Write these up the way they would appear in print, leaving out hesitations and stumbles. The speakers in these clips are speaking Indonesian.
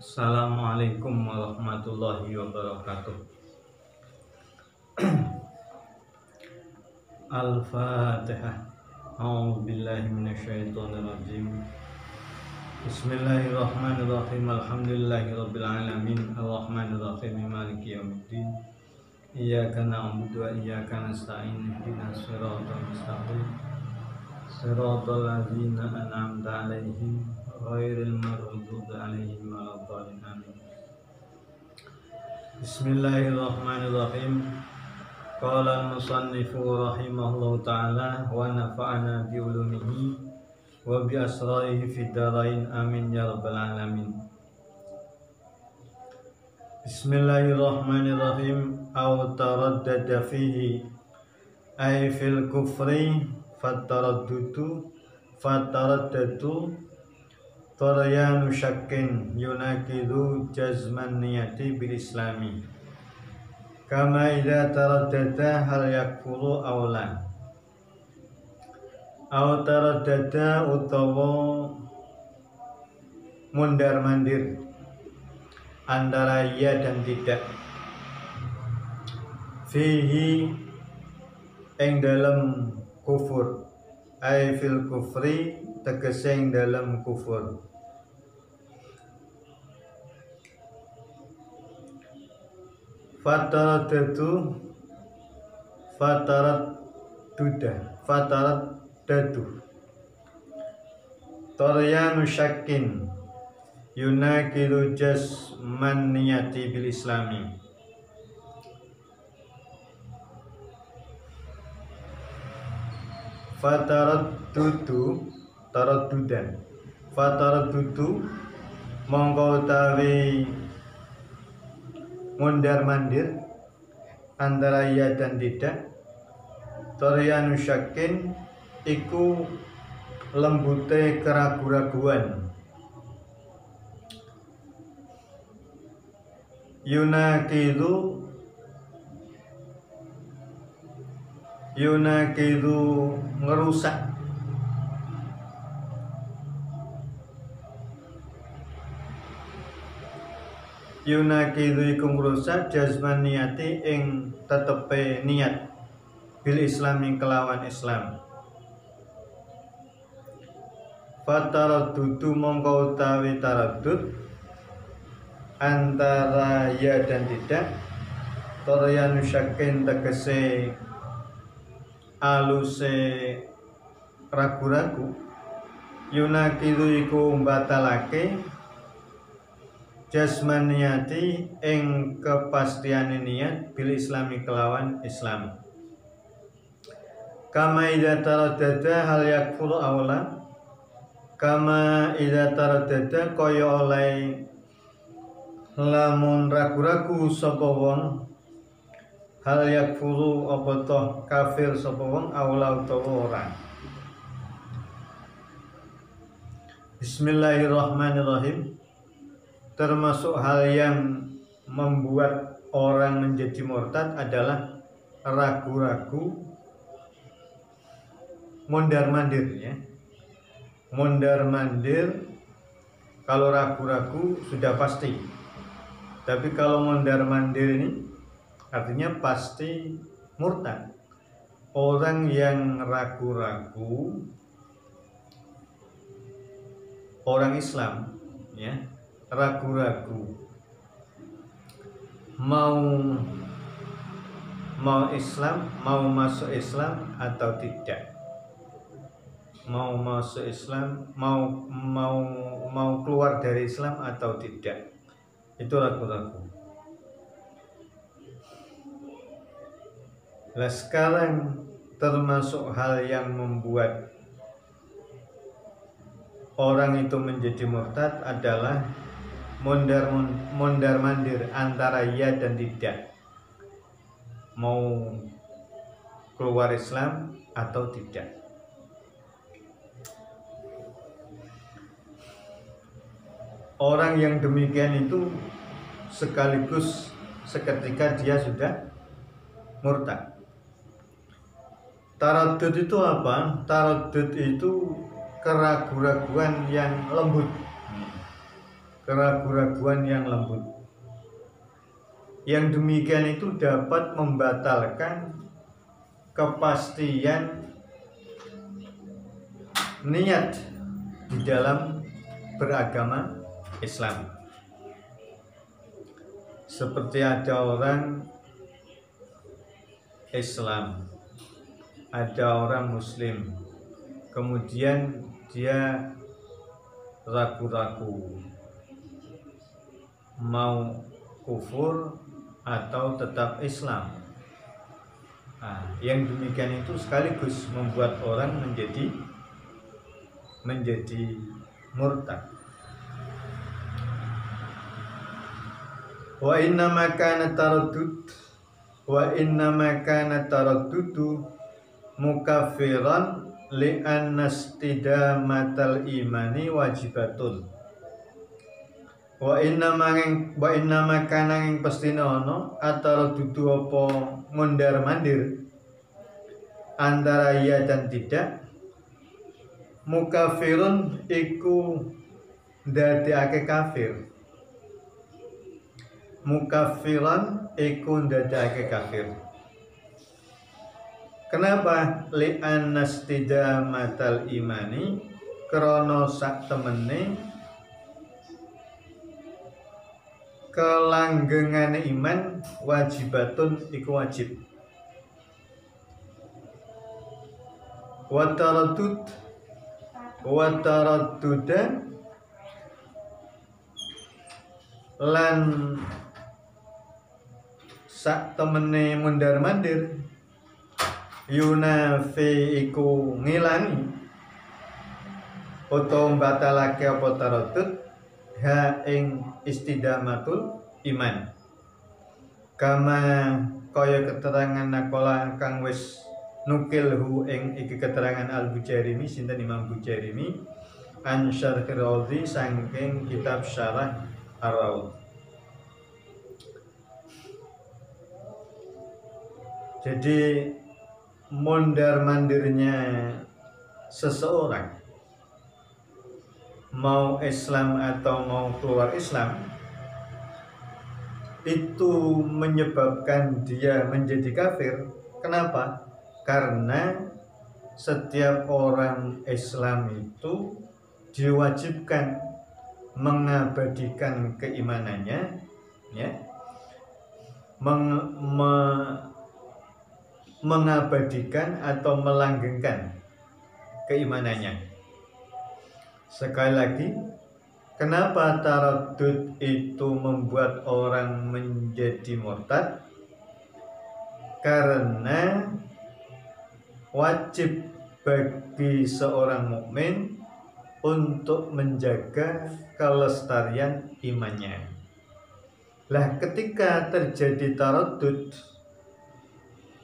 Assalamualaikum warahmatullahi wabarakatuh. Al-Fatihah. A'udzubillahi minasyaitonir rajim. Bismillahirrahmanirrahim. Alhamdulillahirabbil alamin. Arrahmanir rahim. Maliki yaumiddin. Iyyaka na'budu wa iyyaka nasta'in. Ihdinas siratal mustaqim. Siratal ladzina an'amta 'alaihim ghairil maghdubi 'alaihim waladdallin. Amin. Bismillahirrahmanirrahim. Qala al-musannifu rahimahullahu ta'ala wa nafa'ana bi ulumihi wa bi asrarihi fid dharain amin ya rabbal alamin. Bismillahirrahmanirrahim. Aw taraddada fihi ay fil kufri fataraddadu taryanu syakkin yunakidu jazman niyati bil islami kama idza taraddada hal yakfuru aw la aw taraddada utawa mundar mandir antara iya dan tidak fihi ing dalam kufur ay fil kufri tegese ing dalam kufur. Fatarat-dadu Taryanu syakkin yunakilu jazman niyati bil islami. Fataraddudu mongko utawi mundar mandir antara iya dan tidak. Taryanu syakkin iku lembute keraguan-raguan. Yunakidu ngerusak. Yunakidu iku ngrusak jazman niyati ing tetepe niat bil islami kelawan Islam. Fataraddudu mongko utawi taraddud antara ya dan tidak. Taryanu syakkin tegese aluse ragu-ragu. Yunakidu iku batalake jazman niyati ing kepastiane niat bil islami kelawan Islam. Kama idza taraddada hal yakfuru awla. Kama idza taraddada kaya oleh lamun ragu-ragu sapa wong hal yakfuru apa toh kafir sapa wong awla utawa ora. Bismillahirrahmanirrahim. Termasuk hal yang membuat orang menjadi murtad adalah ragu-ragu, mundar mandir ya. Mundar mandir kalau ragu-ragu sudah pasti. Tapi kalau mundar mandir ini artinya pasti murtad. Orang yang ragu-ragu, orang Islam ya, ragu-ragu mau Islam, mau masuk Islam atau tidak, mau masuk Islam, mau keluar dari Islam atau tidak, itu ragu-ragu. Nah sekarang termasuk hal yang membuat orang itu menjadi murtad adalah mundar mandir antara ya dan tidak, mau keluar Islam atau tidak. Orang yang demikian itu sekaligus seketika dia sudah murtad. Taraddud itu apa? Taraddud itu keraguan-raguan yang lembut. keraguan-raguan yang lembut. Yang demikian itu dapat membatalkan kepastian niat di dalam beragama Islam. Seperti ada orang Islam, ada orang Muslim, kemudian dia ragu-ragu mau kufur atau tetap Islam. Yang demikian itu sekaligus membuat orang menjadi murtad. Wa inna ma kana taraddudu mukaffiran li annastidamatal imani wajibatun. Wa inna ma kana ing pestine ana ataraddudu apa mondar-mandir antara iya dan tidak, mukafirun iku ndadekake kafir. Mukafiran iku ndadekake kafir. Kenapa? Li annastidamatal imani, krana sak temene kelanggengane iman wajibatun iku wajib. Wa taraddudan lan sak temene mondar-mandir yunafi iku ngilangi utawa batalake apa taraddud ha ing istidamatul iman. Kama kaya keterangan nakola kang wis nukilhu ing iki keterangan Al-Bujairimi, sinten Imam Bujairimi an Syarh Raudhi saking kitab Syarah Ar-Raudh. Jadi mondar-mandirnya seseorang mau Islam atau mau keluar Islam itu menyebabkan dia menjadi kafir. Kenapa? Karena setiap orang Islam itu diwajibkan mengabadikan keimanannya, ya, mengabadikan atau melanggengkan keimanannya. Sekali lagi, kenapa taraddud itu membuat orang menjadi murtad? Karena wajib bagi seorang mukmin untuk menjaga kelestarian imannya. Lah, ketika terjadi taraddud,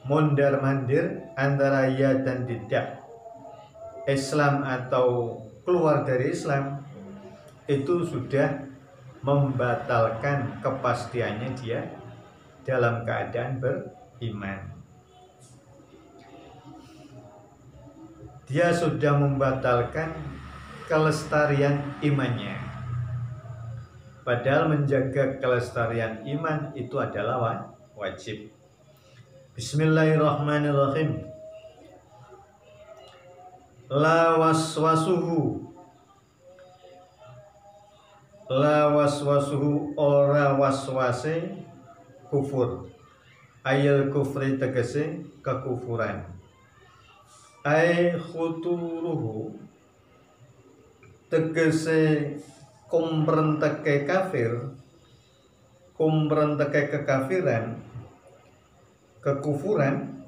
mondar-mandir antara ya dan tidak, Islam atau keluar dari Islam, itu sudah membatalkan kepastiannya dia dalam keadaan beriman. Dia sudah membatalkan kelestarian imannya. Padahal menjaga kelestarian iman itu adalah wajib. Bismillahirrahmanirrahim. La waswasuhu ora waswase kufur. Ayal kufri tegese kekufuran. Ai khuturuhu tegese kumrenteke kafir, kumrenteke kekafiran, kekufuran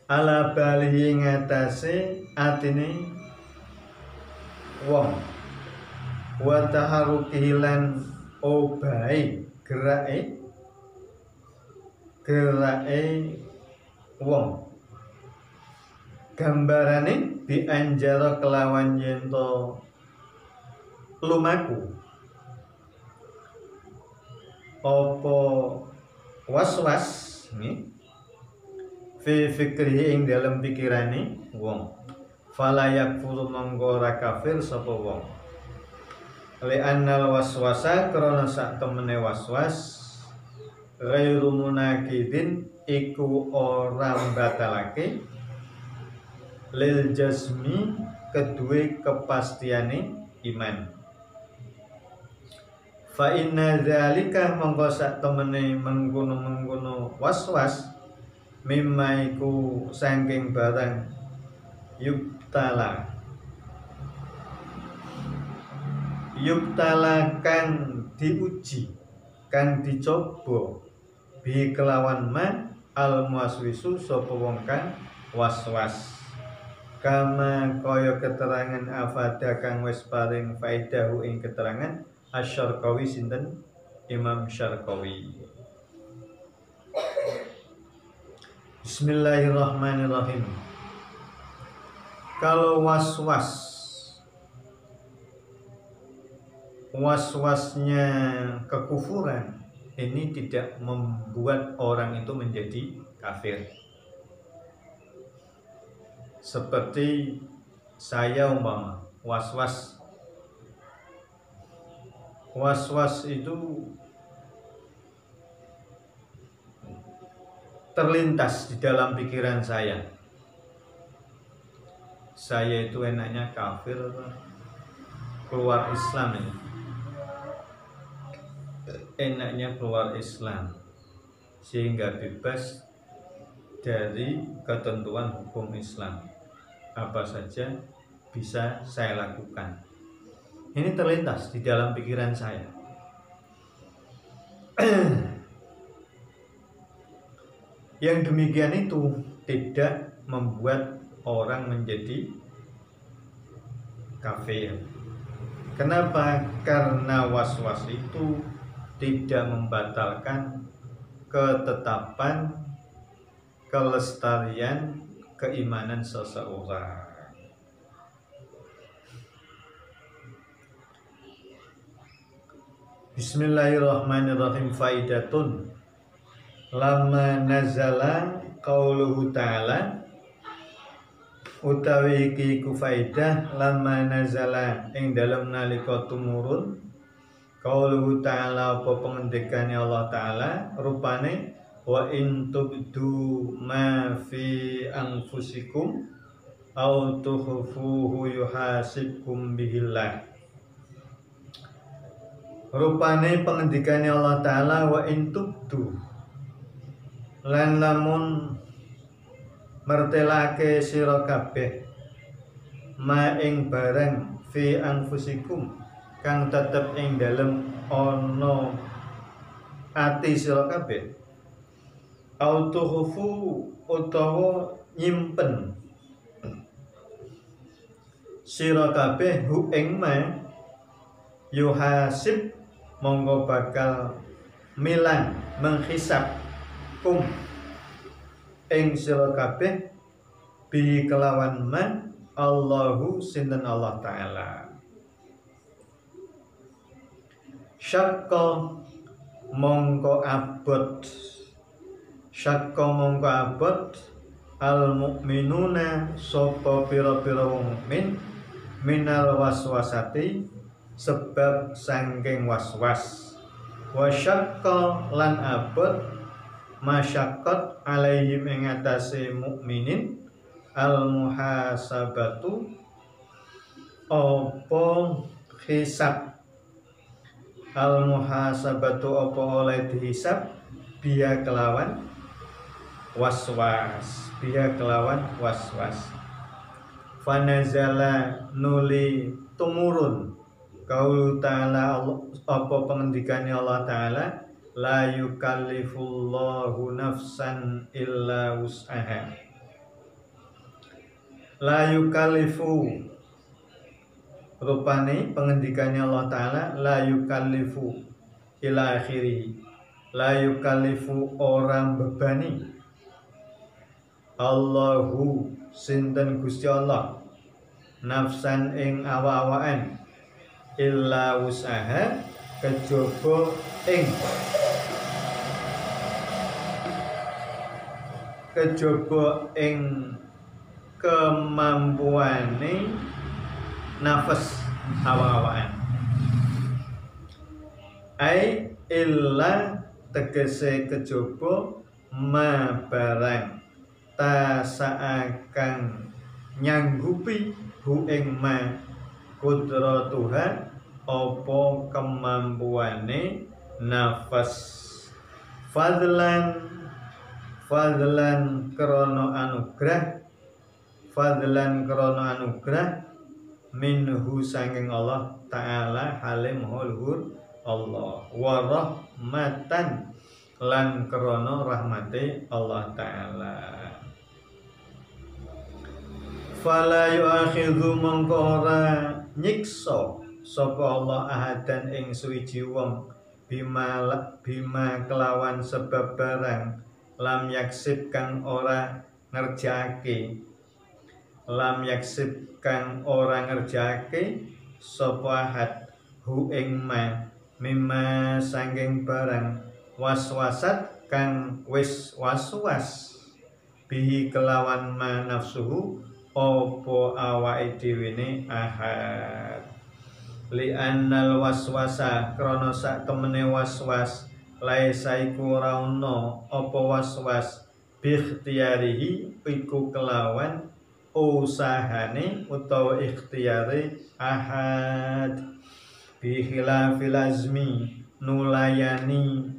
ala balihi ngatasé atine wong wa taharukihi lan obahe gerake wong. Gambarane dianjara kelawan yento lumaku apa waswas nih fi fikrihi ing dalam pikirane wong, fala yakfuru mangko ora kafir sapa wong. li'annal waswasa krana sak temene waswas ghairu munakidin iku ora batalake lil jazmi kedue kepastiane iman. Fa inna dzalika mongko sak temene mengkono-mengkono waswas mimma iku saking barang yubtala kan diuji kan dicoba bi kelawan man al muaswisu sapa wong kang waswas kama kaya keterangan afada kang wis paring faedahu ing keterangan Asy-Syarqawi sinten Imam Syarqawi. Bismillahirrahmanirrahim. Kalau waswasnya kekufuran ini tidak membuat orang itu menjadi kafir. Seperti saya umpama waswas itu terlintas di dalam pikiran saya itu enaknya kafir keluar Islam ini. Enaknya keluar Islam sehingga bebas dari ketentuan hukum Islam, apa saja bisa saya lakukan. Ini terlintas di dalam pikiran saya. Yang demikian itu tidak membuat orang menjadi kafir. Kenapa? Karena waswas itu tidak membatalkan ketetapan kelestarian keimanan seseorang. Bismillahirrahmanirrahim. Faidatun lama nazala qauluhu ta'ala utawi iki ku faidah lama nazala ing dalem nalika tumurun qauluhu ta'ala apa pengendikane Allah Ta'ala rupane wa in tubdu ma fi anfusikum aw tukhfuhu yuhasibkum bihillah. Rupane pengendikane Allah Ta'ala wa in tubdu lan lamun mertelake sira kabeh ma ing barang fi anfusikum kang tetep ing dalem ana ati sira kabeh autuhufu utawa nyimpen sira kabeh hu ing ma yuhasib monggo bakal milan menghisab kum ing sira kabeh bi kelawan man Allahu sinten Allah Ta'ala. Syakka mongko abot al mukminuna sapa pira-pira wong mukmin minal waswasati sebab sangking waswas wa syakka lan abot masyaqqat alaihim ing atase mukminin al muhasabatu apa hisab al muhasabatu apa oleh dihisab biya kelawan waswas fanazala nuli tumurun qaulu ta'ala apa pengendikane Allah Ta'ala la yukallifullahu nafsan illa wus'aha. La yukallifu rupane pengendikane Allah Ta'ala la yukallifu ila akhiri la yukallifu orang bebani Allahu sinten Gusti Allah nafsan ing awa-awaan illa wus'aha kejaba ing kemampuane nafas awa-awaan. ai illa tegese kejaba ma barang tasaakan nyanggupi hu ing ma kudratuha apa kemampuane nafas fadlan krana anugrah minhu sanging Allah taala halim luhur Allah wa rahmatan lan krana rahmate Allah taala. Fala yu'akhidhu mongko ora nyiksa sapa Allah ahadan ing suwiji wong bima kelawan sebab barang lam yaksib kang ora ngerjake sapa ahad hu ing ma mimma sanging barang waswasat kang wis waswas bihi kelawan ma nafsuhu opo awake dhewe ne ahad li annal waswasa krana sak temene waswas laisa iku ora ana apa waswas bi ikhtiyarihi iku kelawan usahane utawa ikhtiyare ahad bi khilafil azmi nulayani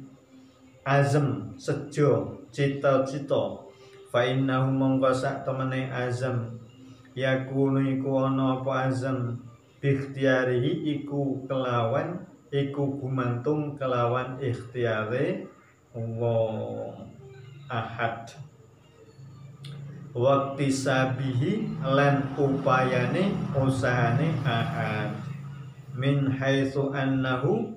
azam sejo cita-cita fa innahu mongko sak temene azam yakunu iku ana apa azam bi ikhtiyarihi iku kelawan iku gumantung kelawan ikhtiyare wong ahad waktu sabihi lan upayane usahane ahad min haitsu annahu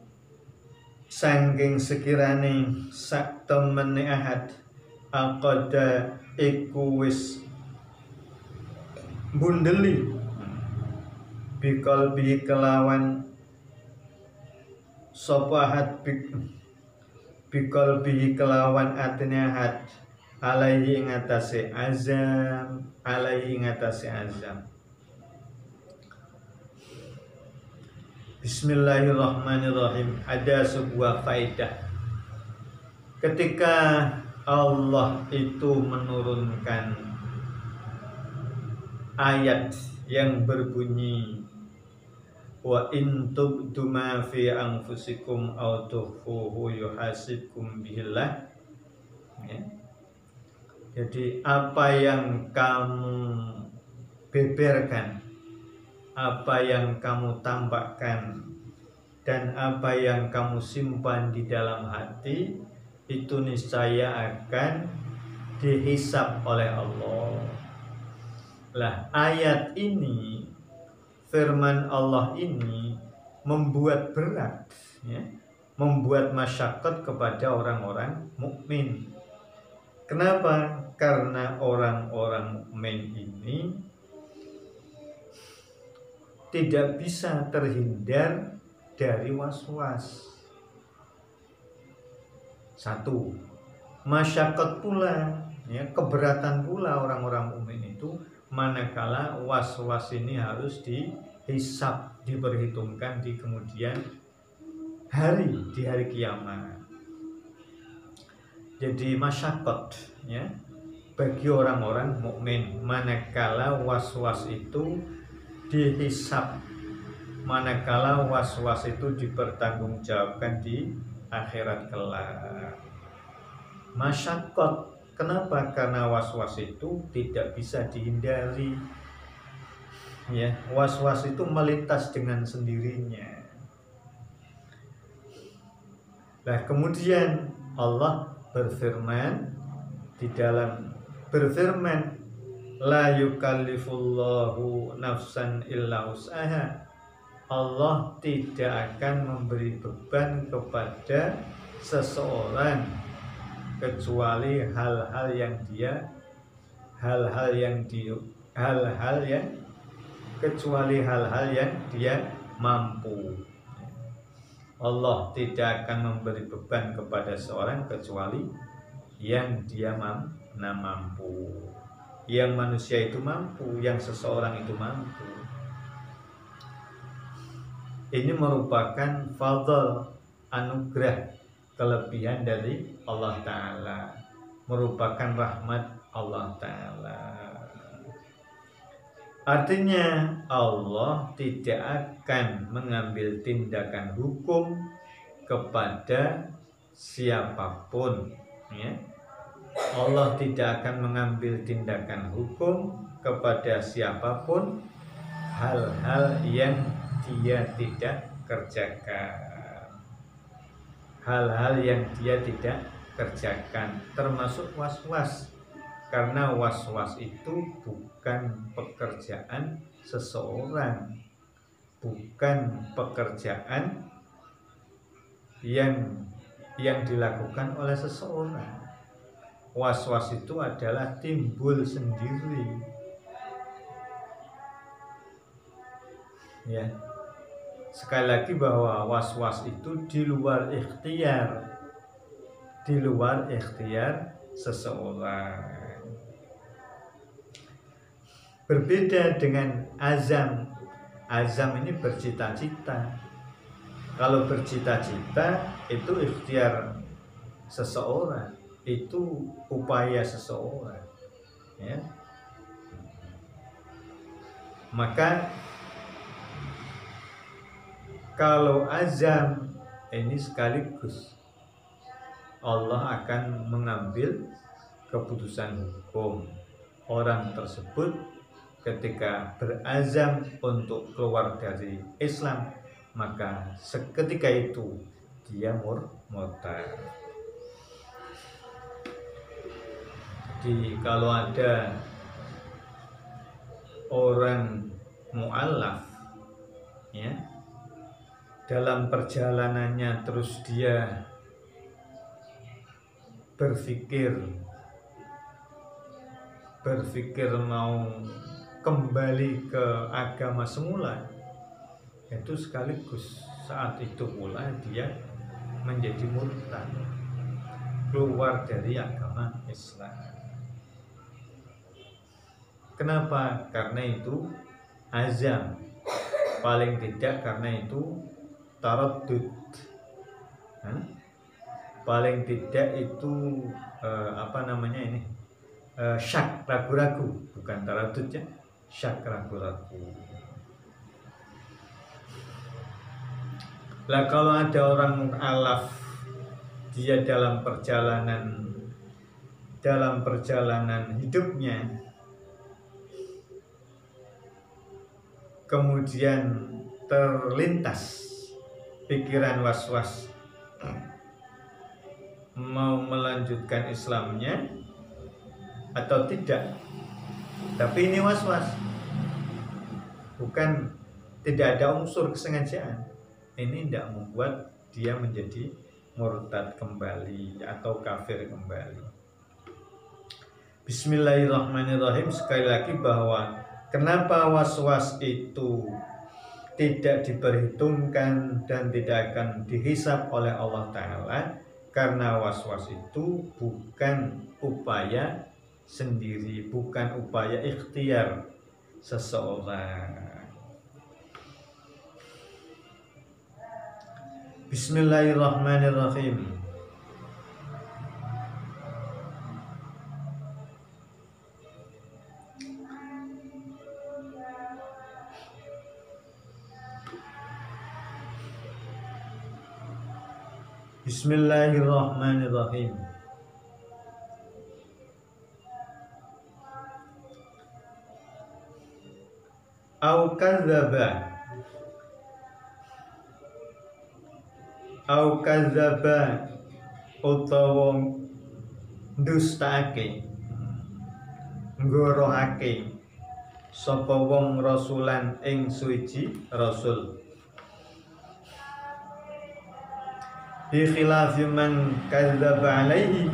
sangking sekirane sak temene ahad aqada iku wis bundeli bikal bi kelawan sapa ahad bikal bi kelawan atine ahad alaihi ing atase azam Bismillahirrahmanirrahim. Ada sebuah faedah ketika Allah itu menurunkan ayat yang berbunyi wa in tubdu ma fi anfusikum aw tukhfuhu yuhasibkum bihillah ya. Jadi apa yang kamu beberkan, apa yang kamu tampakkan, dan apa yang kamu simpan di dalam hati itu niscaya akan dihisab oleh Allah. Lah ayat ini, firman Allah ini membuat berat, ya, membuat masyaqqat kepada orang-orang mukmin. Kenapa? Karena orang-orang mukmin ini tidak bisa terhindar dari was-was. Satu, masyaqqat pula, ya, keberatan pula orang-orang mukmin itu manakala was-was ini harus dihisab, diperhitungkan di kemudian hari, di hari kiamat. Jadi masyaqqat, ya, bagi orang-orang mukmin manakala was-was itu dihisab, manakala was-was itu dipertanggungjawabkan di akhirat kelak. Masyaqqat, kenapa? Karena was-was itu tidak bisa dihindari, ya, was-was itu melintas dengan sendirinya. Nah kemudian Allah berfirman di dalam berfirman la yukallifullahu nafsan illa wus'aha. Allah tidak akan memberi beban kepada seseorang kecuali hal-hal yang dia mampu. Allah tidak akan memberi beban kepada seorang kecuali yang dia mampu. Yang manusia itu mampu, yang seseorang itu mampu. Ini merupakan fadl anugerah, kelebihan dari Allah Ta'ala, merupakan rahmat Allah Ta'ala. Artinya Allah tidak akan mengambil tindakan hukum kepada siapapun, ya. Allah tidak akan mengambil tindakan hukum kepada siapapun hal-hal yang dia tidak kerjakan. Hal-hal yang dia tidak kerjakan, termasuk was-was. Karena was-was itu bukan pekerjaan seseorang, bukan pekerjaan yang dilakukan oleh seseorang. Was-was itu adalah timbul sendiri, ya. Sekali lagi bahwa was-was itu di luar ikhtiar seseorang. Berbeda dengan azam. Azam ini bercita-cita. Kalau bercita-cita itu ikhtiar seseorang, itu upaya seseorang, ya. Maka kalau azam ini sekaligus Allah akan mengambil keputusan hukum. Orang tersebut ketika berazam untuk keluar dari Islam, maka seketika itu dia murtad. Jadi kalau ada orang mu'allaf, ya, dalam perjalanannya terus dia berpikir mau kembali ke agama semula, itu sekaligus saat itu pula dia menjadi murtad, keluar dari agama Islam. Kenapa? Karena itu azam, paling tidak karena itu taraddud, paling tidak itu syak, ragu-ragu, bukan taraddud, ya, syak, ragu-ragu. Lah kalau ada orang alaf, dia dalam perjalanan hidupnya kemudian terlintas pikiran was-was mau melanjutkan Islamnya atau tidak, tapi ini was-was, bukan, tidak ada unsur kesengajaan. Ini tidak membuat dia menjadi murtad kembali atau kafir kembali. Bismillahirrahmanirrahim. Sekali lagi bahwa kenapa was-was itu tidak diperhitungkan dan tidak akan dihisab oleh Allah Ta'ala? Karena was-was itu bukan upaya sendiri, bukan upaya ikhtiar seseorang. Bismillahirrahmanirrahim. Bismillahirrahmanirrahim. Au kadzaba utawa dustaake, nggorohake sapa wong rasulan ing suci rasul, bi khilafi man kadzaba alaihi,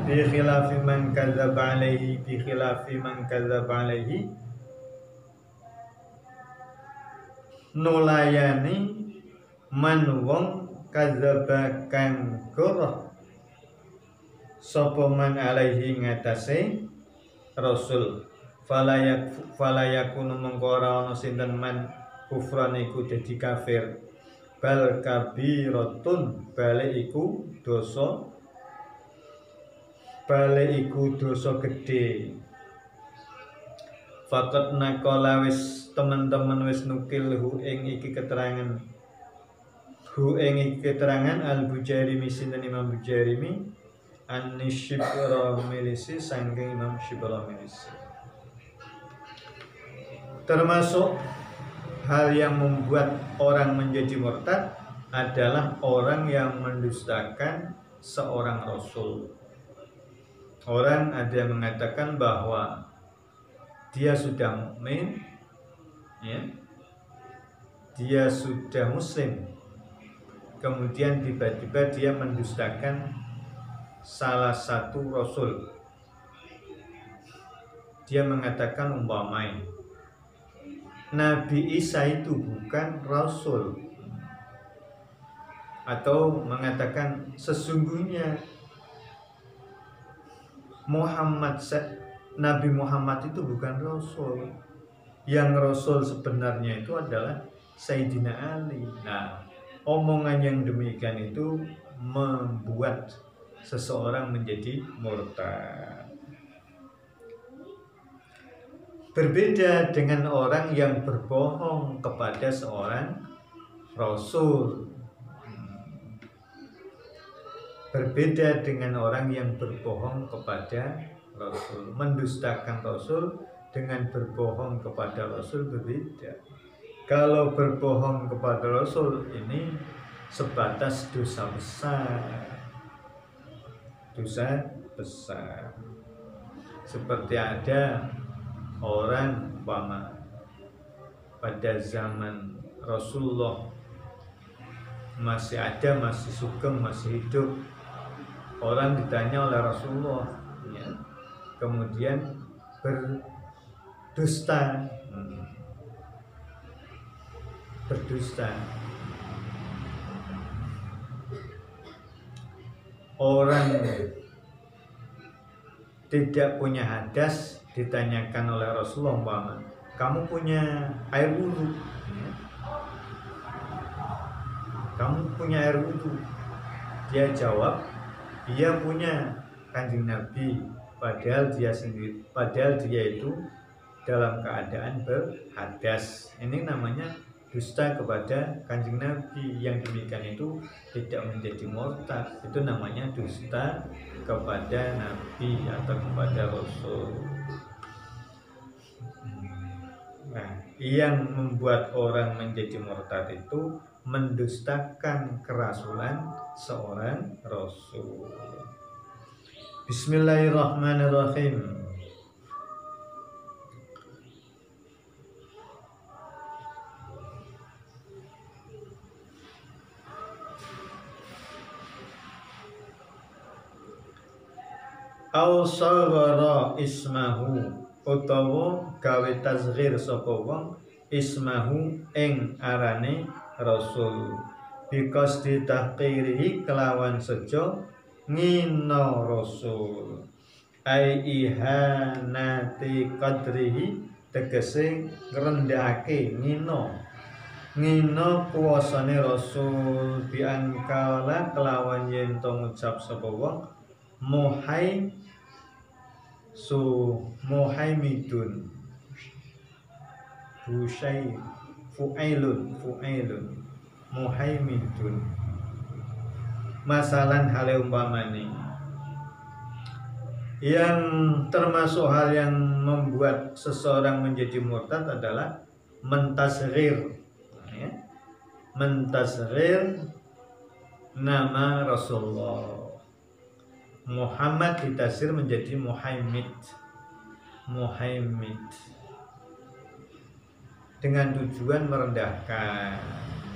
bi khilafi man kadzaba alaihi, bi khilafi man kadzaba alaihi, nulayani man wong kadzaba kang goroh sapa man alaihi ngatasé rasul, falayakunu mengko ora ana sinten man kufran iku dadi kafir, bal kabiratun bale iku dosa gede. Fakat nakola wis teman-teman wis nukil hu ing iki keterangan Al-Bujairimi sinten Imam Bujairimi An-Shibramilisi sangking Imam Shibramilisi. Termasuk hal yang membuat orang menjadi murtad adalah orang yang mendustakan seorang rasul. Orang ada yang mengatakan bahwa dia sudah mukmin, ya, dia sudah muslim, kemudian tiba-tiba dia mendustakan salah satu rasul. Dia mengatakan umpamanya Nabi Isa itu bukan rasul, atau mengatakan sesungguhnya Nabi Muhammad itu bukan rasul. Yang rasul sebenarnya itu adalah Sayyidina Ali. Nah, omongan yang demikian itu membuat seseorang menjadi murtad. Berbeda dengan orang yang berbohong kepada seorang rasul. Berbeda dengan orang yang berbohong kepada rasul. Mendustakan rasul dengan berbohong kepada rasul berbeda. Kalau berbohong kepada rasul ini sebatas dosa besar. Dosa besar. Seperti ada orang pada zaman Rasulullah masih sugeng, masih hidup. Orang ditanya oleh Rasulullah, ya, kemudian berdusta. Orang tidak punya hadas ditanyakan oleh Rasulullah, kamu punya air wudhu? Kamu punya air wudhu? Dia jawab, dia punya, Kanjeng Nabi, padahal dia itu dalam keadaan berhadas. Ini namanya dusta kepada Kanjeng Nabi. Yang demikian itu tidak menjadi murtad, itu namanya dusta kepada Nabi atau kepada Rasul. Nah, yang membuat orang menjadi murtad itu mendustakan kerasulan seorang rasul. Bismillahirrahmanirrahim. Au saghara ismahu, utawa gawe tasghir sapa wong ismahu ing arane rasul, bikos ditahqirihi kelawan sejo ngino rasul, ai ihanati qadrihi tegese ngrendahake ngino kuasane rasul, biangkala kelawan yen to ngucap sapa wong muhaimidun busyai fu'ailun muhaimidun. Masalan hale umpamane yang termasuk hal yang membuat seseorang menjadi murtad adalah mentasghir, ya, mentasghir nama Rasulullah. Muhammad ditasghir menjadi Muhaimid dengan tujuan merendahkan,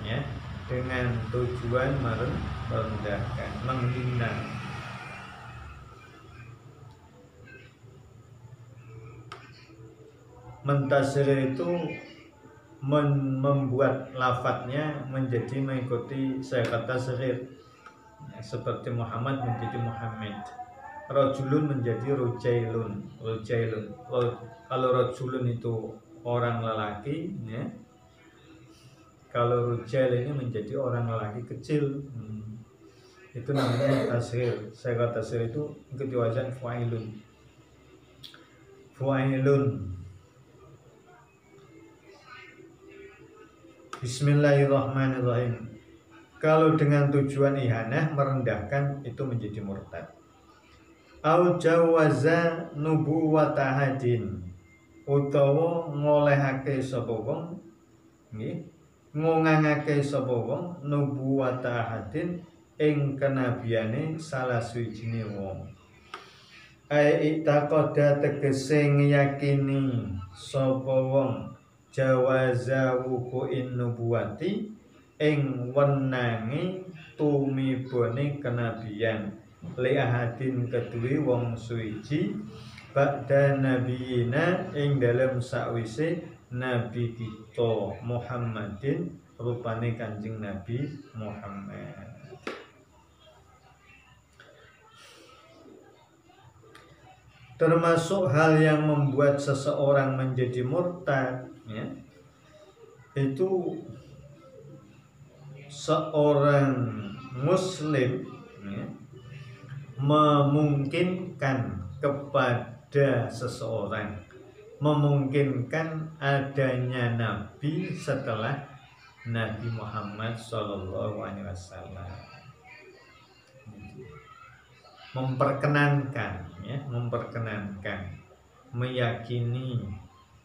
ya, dengan tujuan merendahkan, menghina. Mentasghir itu membuat lafadznya menjadi mengikuti saykat tasghir, ya, seperti Muhammad menjadi Muhammad, rajulun menjadi rujailun. Kalau rajulun itu orang lelaki, ya, Kalau rujal ini menjadi orang lelaki kecil, itu namanya tasghir. Saya tasghir itu ikuti wazan fu'ailun. Fu'ailun. Bismillahirrahmanirrahim. Kalau dengan tujuan ihanah merendahkan itu menjadi murtad. Au jawaza nubuwata hadin, utawa ngolehake sapa wong nggih ngongangake sapa wong nubuwata hadin ing kenabiane salah suwijine wong. Ai itaqada tegese ngiyakini sapa wong jawaza wuku'in nubuwati ing wenange tumibone kenabian li ahadin kedue wong suwiji ba'da nabiyina ing dalem sakwise nabi kita Muhammadin rupane Kanjeng Nabi Muhammad. Termasuk hal yang membuat seseorang menjadi murtad, ya, itu seorang muslim, ya, memungkinkan kepada seseorang, memungkinkan adanya nabi setelah Nabi Muhammad SAW, memperkenankan, ya, memperkenankan, meyakini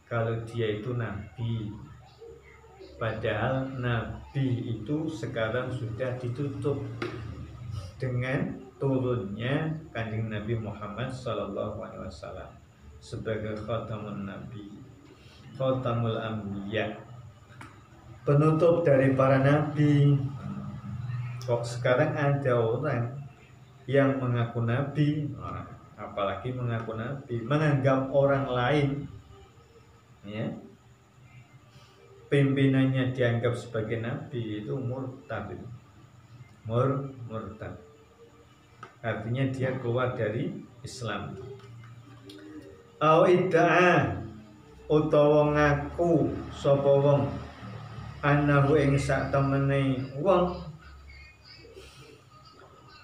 kalau dia itu nabi, padahal nabi itu sekarang sudah ditutup dengan turunnya Kanjeng Nabi Muhammad SAW sebagai khatamun nabi, khatamul anbiya, penutup dari para nabi. Kok sekarang ada orang yang mengaku nabi, apalagi mengaku nabi, menganggap orang lain, ya, pimpinannya dianggap sebagai nabi, itu murtad. Murtad artinya dia keluar dari Islam. Au idda'a, utawa ngaku sapa wong annahu ing sak temene wong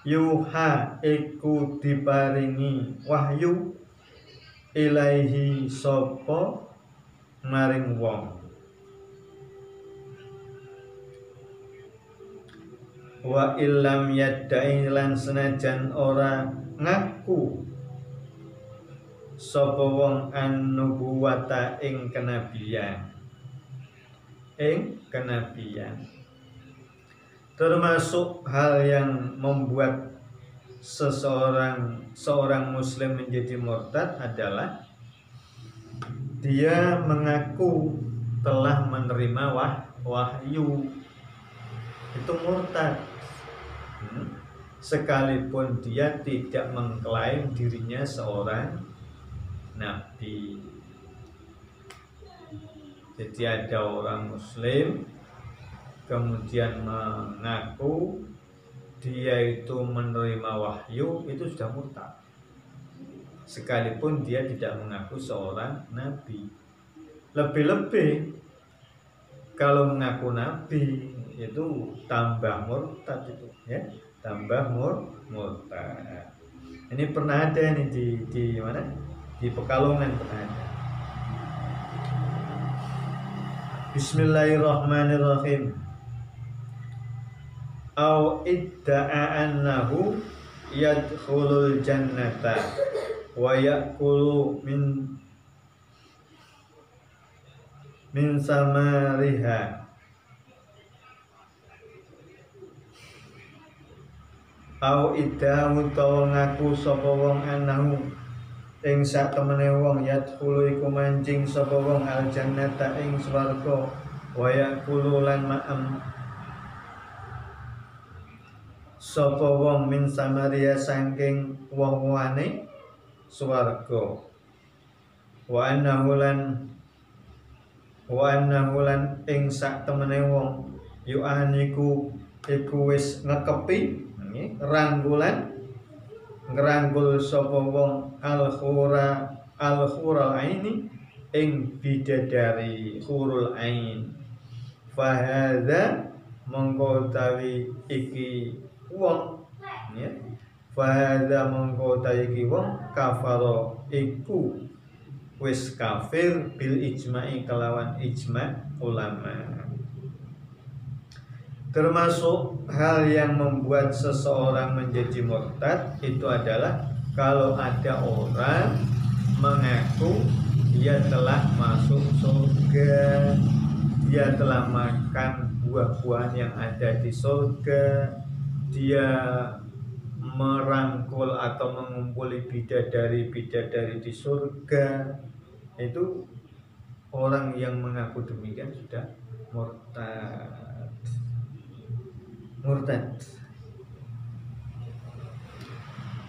yuha iku diparingi wahyu ilaihi sapa maring wong, wa illam yadda'i lan senajan ora ngaku sapa wong an-nubuwata ing kenabian. Termasuk hal yang membuat seorang muslim menjadi murtad adalah dia mengaku telah menerima wahyu. Itu murtad, sekalipun dia tidak mengklaim dirinya seorang nabi. Jadi ada orang muslim kemudian mengaku dia itu menerima wahyu, itu sudah murtad, sekalipun dia tidak mengaku seorang nabi. Lebih-lebih kalau mengaku nabi itu tambah murtad, itu, ya, tambah murtad. Ini pernah ada nih di mana? Di Pekalongan pernah ada. Bismillahirrahmanirrahim. Au idda'a annahu yadkhulul jannata wa ya'kulu min samariha. Au idda'a utawa ngaku sapa wong annahu ing sak temene wong yadkhulu iku mancing sapa wong al jannata ing swarga wa ya'kulu lan ma'am sapa wong min samaria saking woh-wohane swarga, wa annahu lan ing sak temene wong yu'aniku iku wis ngekepi ngeranggul sapa wong al-khural aini ing bidadari hurul ain Fahadha mongko utawi iki wong ya. Fahadha mongko utawi iki wong kafara iku wis kafir bil ijma'i kelawan ijma' ulama. Termasuk hal yang membuat seseorang menjadi murtad itu adalah kalau ada orang mengaku dia telah masuk surga, dia telah makan buah-buahan yang ada di surga, dia merangkul atau mengumpuli bidadari-bidadari di surga. Itu orang yang mengaku demikian sudah murtad.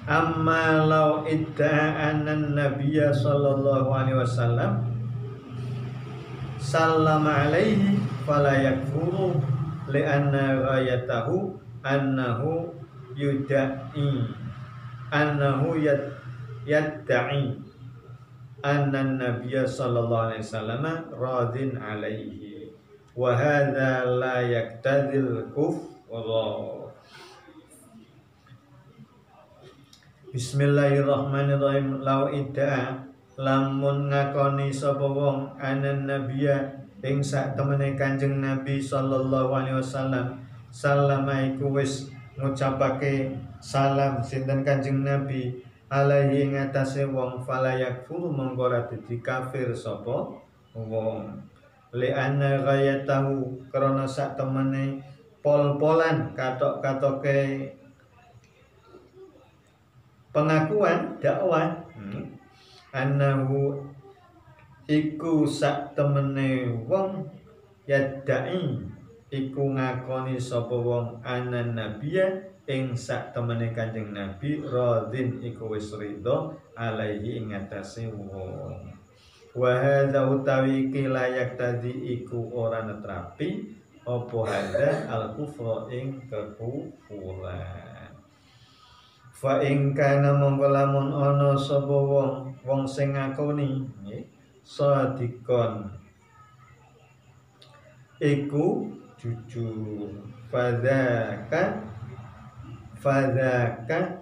Amma law idda'a anna nabiyya sallallahu alaihi wasallam sallama alaihi fala yakfuru li'anna ghayatahu annahu yudda'i yadda'i anna nabiyya sallallahu alaihi wasallam radin alaihi wa hadza la yaktadil kufra. Bismillahirrahmanirrahim. Lau idda'a lamun ngakoni sapa wong anan nabiya ing sak temene Kanjeng Nabi sallallahu alaihi wasallam salama iku wis ngucapake salam sinten Kanjeng Nabi alaihi ing atase wong fala yakfur mongko ora dadi kafir sapa wong li anna ghayatahu krana sak temene pol-polan katok-katoke pengakuan dakwah annahu iku sak temene wong yadai iku ngakoni sapa wong anan nabiya ing sak temene Kanjeng Nabi radin iku wis ridho alaihi ing atase wong wa hadza utawi iki layak tadi iku ora netrapi apa hadza al kufra ing kekufuran. Fa ing kana mongko lamun ana sapa wong sing ngakoni nggih sadikon iku jujur fadzaka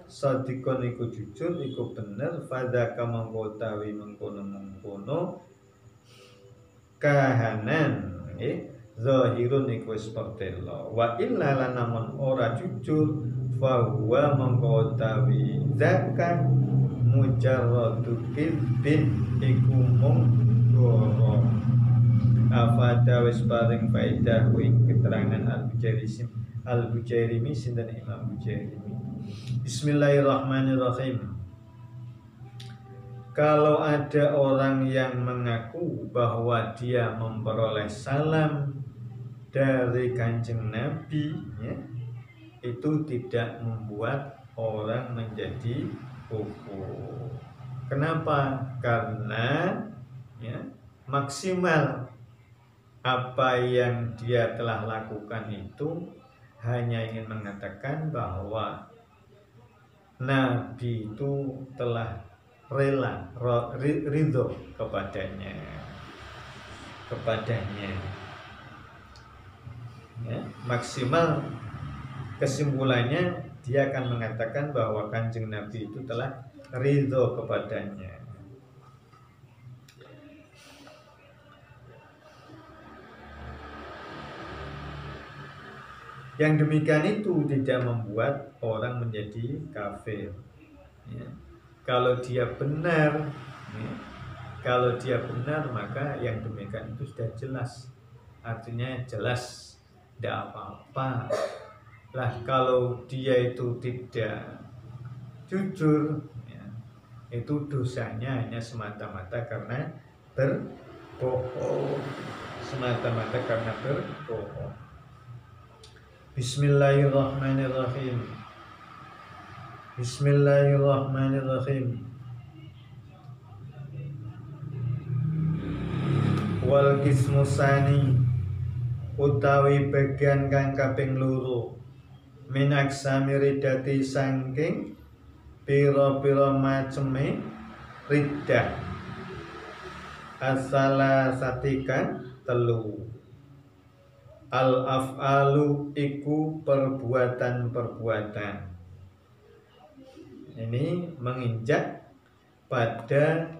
sadikon iku jujur iku bener fadzaka mongko utawi mengkono kahanan nggih zahirun iku wis pertelo wa illa lanamun ora jujur fa huwa mongko utawi zakat mujarradu bin iku mung goro afada wis paring faedah ing keterangan al-Bujairimi sinten Imam Bujairimi. Bismillahirrahmanirrahim. Kalau ada orang yang mengaku bahwa dia memperoleh salam dari Kanjeng Nabi ya, itu tidak membuat orang menjadi kufur. Kenapa? Karena ya, maksimal apa yang dia telah lakukan itu hanya ingin mengatakan bahwa Nabi itu telah rela ridho kepadanya ya, maksimal kesimpulannya dia akan mengatakan bahwa Kanjeng Nabi itu telah ridho kepadanya. Yang demikian itu tidak membuat orang menjadi kafir ya. Kalau dia benar maka yang demikian itu sudah jelas, artinya jelas tidak apa-apa lah. Kalau dia itu tidak jujur ya, itu dosanya hanya semata-mata karena berbohong, Bismillahirrahmanirrahim. Wal qismusani utawi bagian kang kaping loro min aksami ridati sangking pira-pira maceme riddah asala satikan telu Al-af'alu iku perbuatan-perbuatan. Ini menginjak pada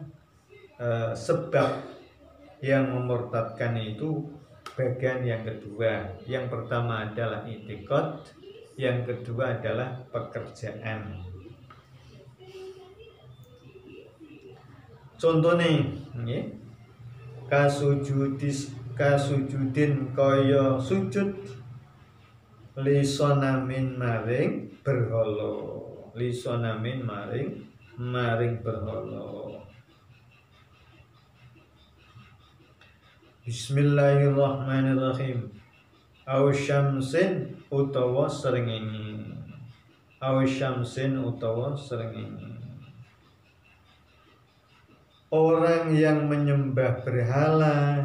sebab yang memurtadkan itu bagian yang kedua. Yang pertama adalah i'tiqad, yang kedua adalah pekerjaan. Contohnya kasujudin kaya sujud lisonamin maring berhala. Lisonamin maring berhala. Bismillahirrahmanirrahim. Au syamsin utawa srengenge. Au syamsin utawa srengenge. Orang yang menyembah berhala,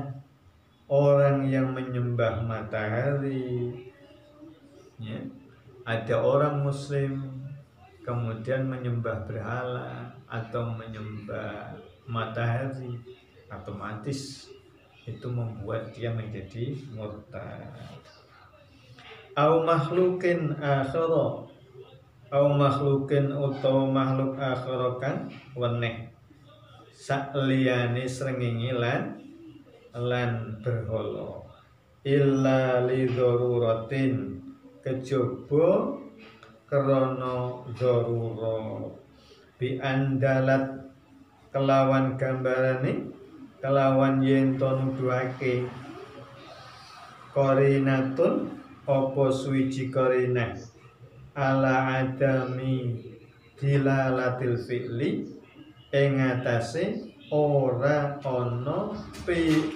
orang yang menyembah matahari, ya. Ada orang muslim kemudian menyembah berhala atau menyembah matahari, otomatis itu membuat dia menjadi murtad. Au makhlukin akhara, au makhlukin utawa makhluk akhara kan weneh sakliyane srengenge lan berhala illa li daruratin kejaba krana darura bi andalat kelawan gambarane kelawan yen to nuduhake qarinatun apa suwiji qarinah ala adami dilalatil fi'li ing atase ora ana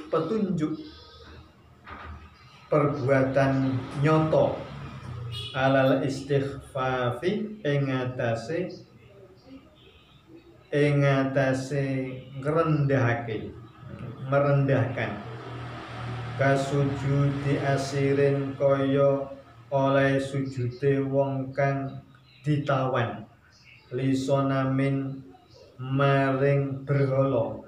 petunjuk perbuatan nyoto alal istighfafi ing atase merendahkan kasujudi asirin kaya oleh sujude wong kang ditawan lisonamin maring berhala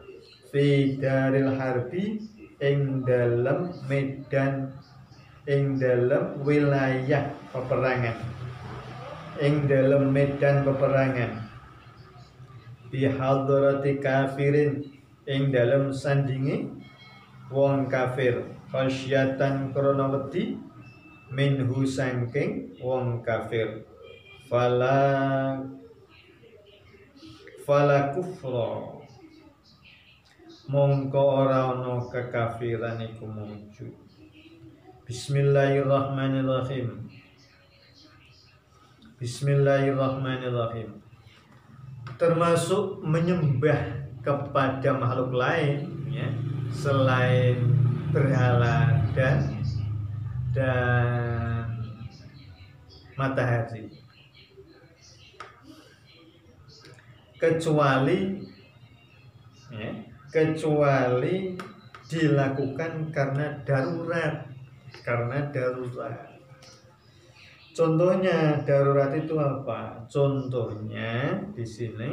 fi daril harbi ing dalem medan ing dalem wilayah peperangan ing dalem medan peperangan bi hadrati kafirin ing dalem sandinge wong kafir khasyatan krana wedi minhu saking wong kafir fala kufra mongko ora ana kekafiran iku mujud. Bismillahirrahmanirrahim. Bismillahirrahmanirrahim. Termasuk menyembah kepada makhluk lain ya, selain berhala dan matahari, kecuali dilakukan karena darurat. Contohnya darurat itu apa? Contohnya di sini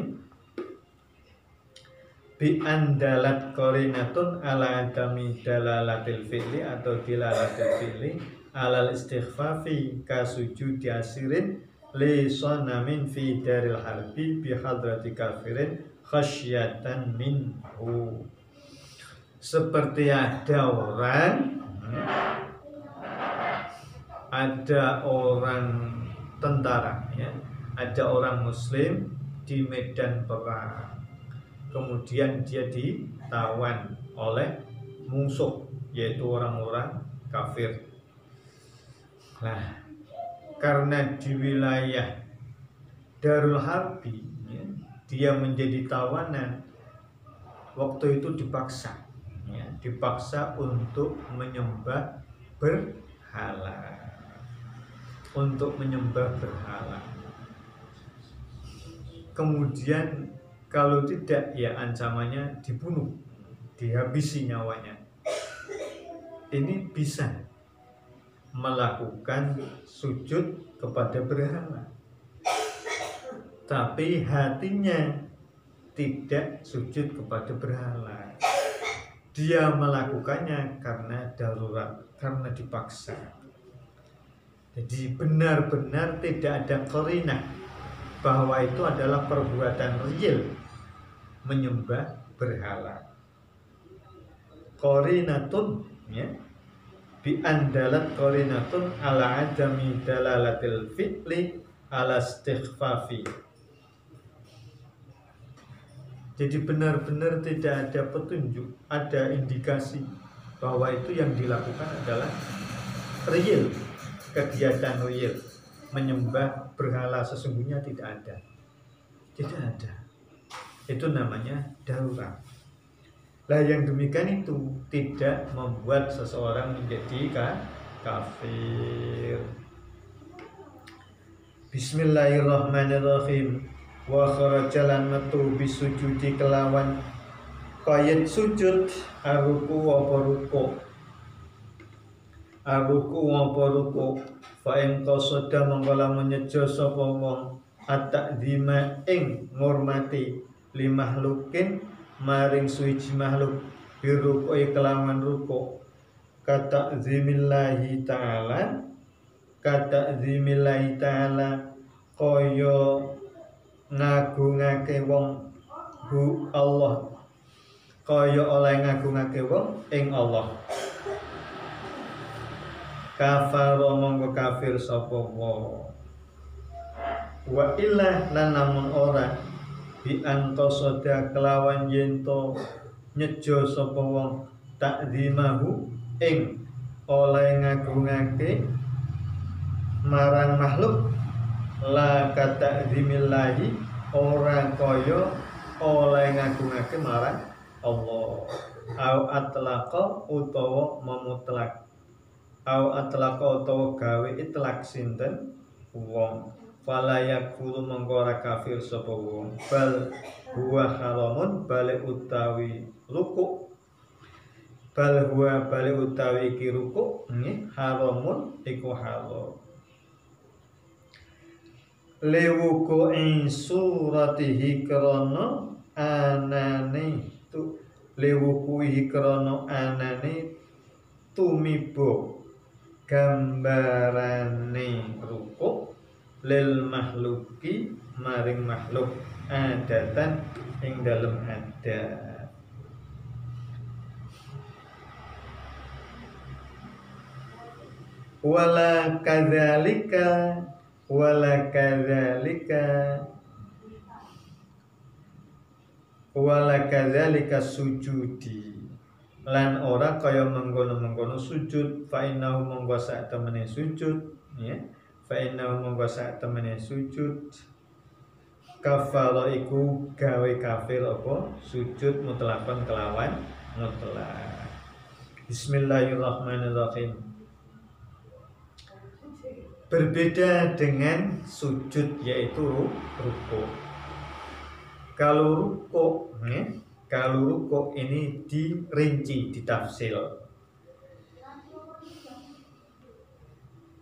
bi andalat qarinatun ala adami dalalatil fi'li atau dilalatil fi'li alal istighfafi kasujudi asirin li sonamin fi daril harbi bi hadrati kafirin khasyatan minhu. Seperti ada orang tentara ya, ada orang muslim di medan perang, kemudian dia ditawan oleh musuh yaitu orang-orang kafir. Nah, karena di wilayah Darul Harbi ya, dia menjadi tawanan, waktu itu dipaksa untuk menyembah berhala. Kemudian kalau tidak ya ancamannya dibunuh, dihabisi nyawanya. Ini bisa melakukan sujud kepada berhala, tapi hatinya tidak sujud kepada berhala. dia melakukannya karena darurat, karena dipaksa. Jadi benar-benar tidak ada qarinah bahwa itu adalah perbuatan real menyembah berhala. Qarinatun, ya, bi andalat qarinatun ala adami dalalatil fi'li ala istighfafi. Jadi benar-benar tidak ada petunjuk, ada indikasi bahwa itu yang dilakukan adalah real, kegiatan real menyembah berhala sesungguhnya tidak ada. Tidak ada. Itu namanya darurat. Lah yang demikian itu tidak membuat seseorang menjadi kafir. Bismillahirrahmanirrahim. Wa kharajalan metu bisujudi kelawan qayit sujud aruku apa ruku. Aruku apa ruku. Fa in qasada mangkala menyejo sapa wong at-ta'dzima ing ngurmati limahlukin maring suci makhluk biruku kelawan ruku kata zimillahi ta'ala kaya ngagungake wong hu Allah, kaya oleh ngagungake wong ing Allah. Kafara mongko kafir sapa wa illa lan namun ora bi antosoda kelawan yento nyejo sapa wong takdzimahu ing oleh ngagungake marang makhluk la kata dzimillahi ora kaya oleh ngagungake marang Allah. Au atlaqa utawa memutlak, au atlaqa utawa gawe itlak sinten wong. Fala yakulu mengkora kafir sapa wong bal huwa haramun balik utawi ruku, bal huwa balik utawi iki ruku haramun iku haram lewuku ing suratihi krana anane tu lewuku krana anane tumibo gambarane ruku lil makhluki maring makhluk adatan ing dalem adat. Wala kadzalika sujudi lan ora kaya mengkono-mengkono sujud fa innahu monggo sak temene sujud, ya. Fa innahu monggo sak temene sujud kafara iku gawe kafir apa sujud mutlakon kelawan mutlak. Bismillahirrahmanirrahim. Berbeda dengan sujud yaitu ruku. Kalau ruku ini dirinci, ditafsil.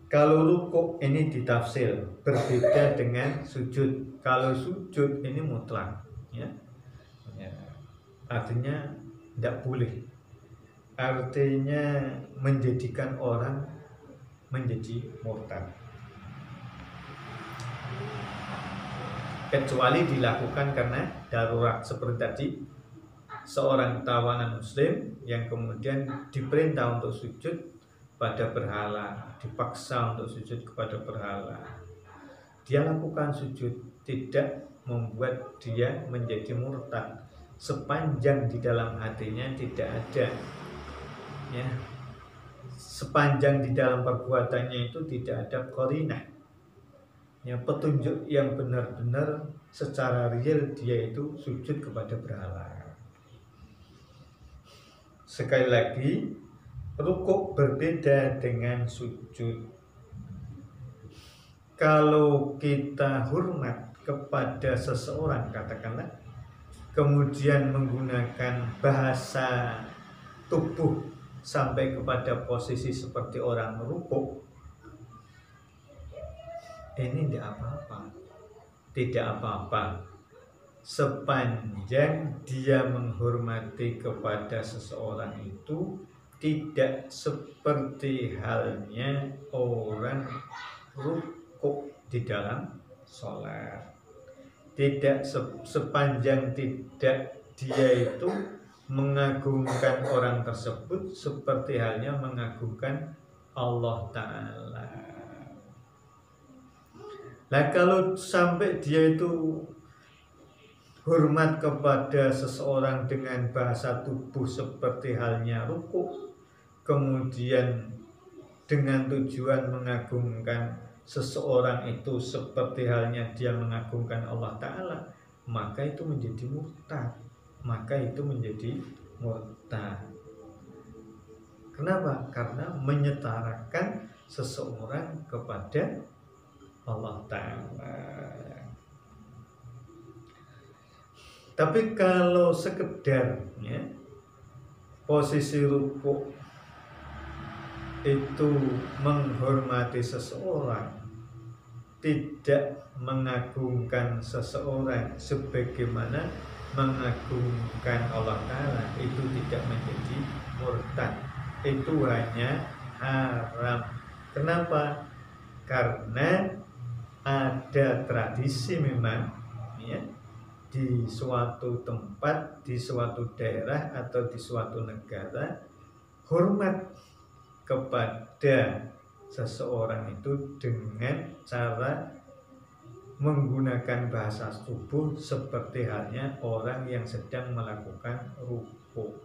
Kalau ruku ini ditafsil, berbeda dengan sujud. Kalau sujud ini mutlak, ya. Artinya tidak boleh. Artinya menjadikan orang menjadi murtad, kecuali dilakukan karena darurat seperti tadi seorang tawanan muslim yang kemudian diperintah untuk sujud pada berhala, dipaksa untuk sujud kepada berhala. Dia lakukan sujud, tidak membuat dia menjadi murtad sepanjang di dalam hatinya tidak ada, ya, sepanjang di dalam perbuatannya itu tidak ada qarinah, ya, petunjuk yang benar-benar secara real dia itu sujud kepada berhala. Sekali lagi, rukuk berbeda dengan sujud. Kalau kita hormat kepada seseorang, katakanlah, kemudian menggunakan bahasa tubuh sampai kepada posisi seperti orang rukuk, ini tidak apa-apa, tidak apa-apa. sepanjang dia menghormati kepada seseorang itu tidak seperti halnya orang rukuk di dalam sholat. Tidak sepanjang tidak dia itu mengagungkan orang tersebut seperti halnya mengagungkan Allah Ta'ala. Nah kalau sampai dia itu hormat kepada seseorang dengan bahasa tubuh seperti halnya rukuk, kemudian dengan tujuan mengagungkan seseorang itu seperti halnya dia mengagungkan Allah Ta'ala, maka itu menjadi murtad. Kenapa? Karena menyetarakan seseorang kepada Allah Ta'ala. Tapi kalau sekedarnya posisi rukuk itu menghormati seseorang, tidak mengagungkan seseorang sebagaimana mengagungkan Allah Ta'ala, itu tidak menjadi murtad, itu hanya haram. Kenapa? Karena ada tradisi memang ya, di suatu tempat, di suatu daerah atau di suatu negara, hormat kepada seseorang itu dengan cara menggunakan bahasa tubuh seperti halnya orang yang sedang melakukan rukuk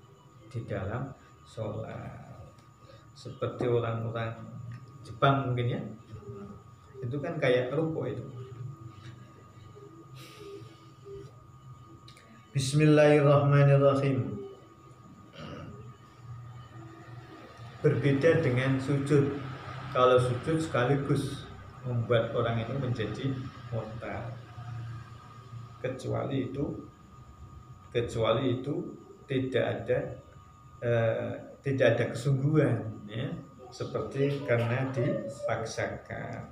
di dalam sholat. Seperti orang-orang Jepang mungkin ya, itu kan kayak rukuk itu. Bismillahirrahmanirrahim. Berbeda dengan sujud. Kalau sujud sekaligus membuat orang itu menjadi murtad. Kecuali itu tidak ada kesungguhan ya, seperti karena dipaksakan.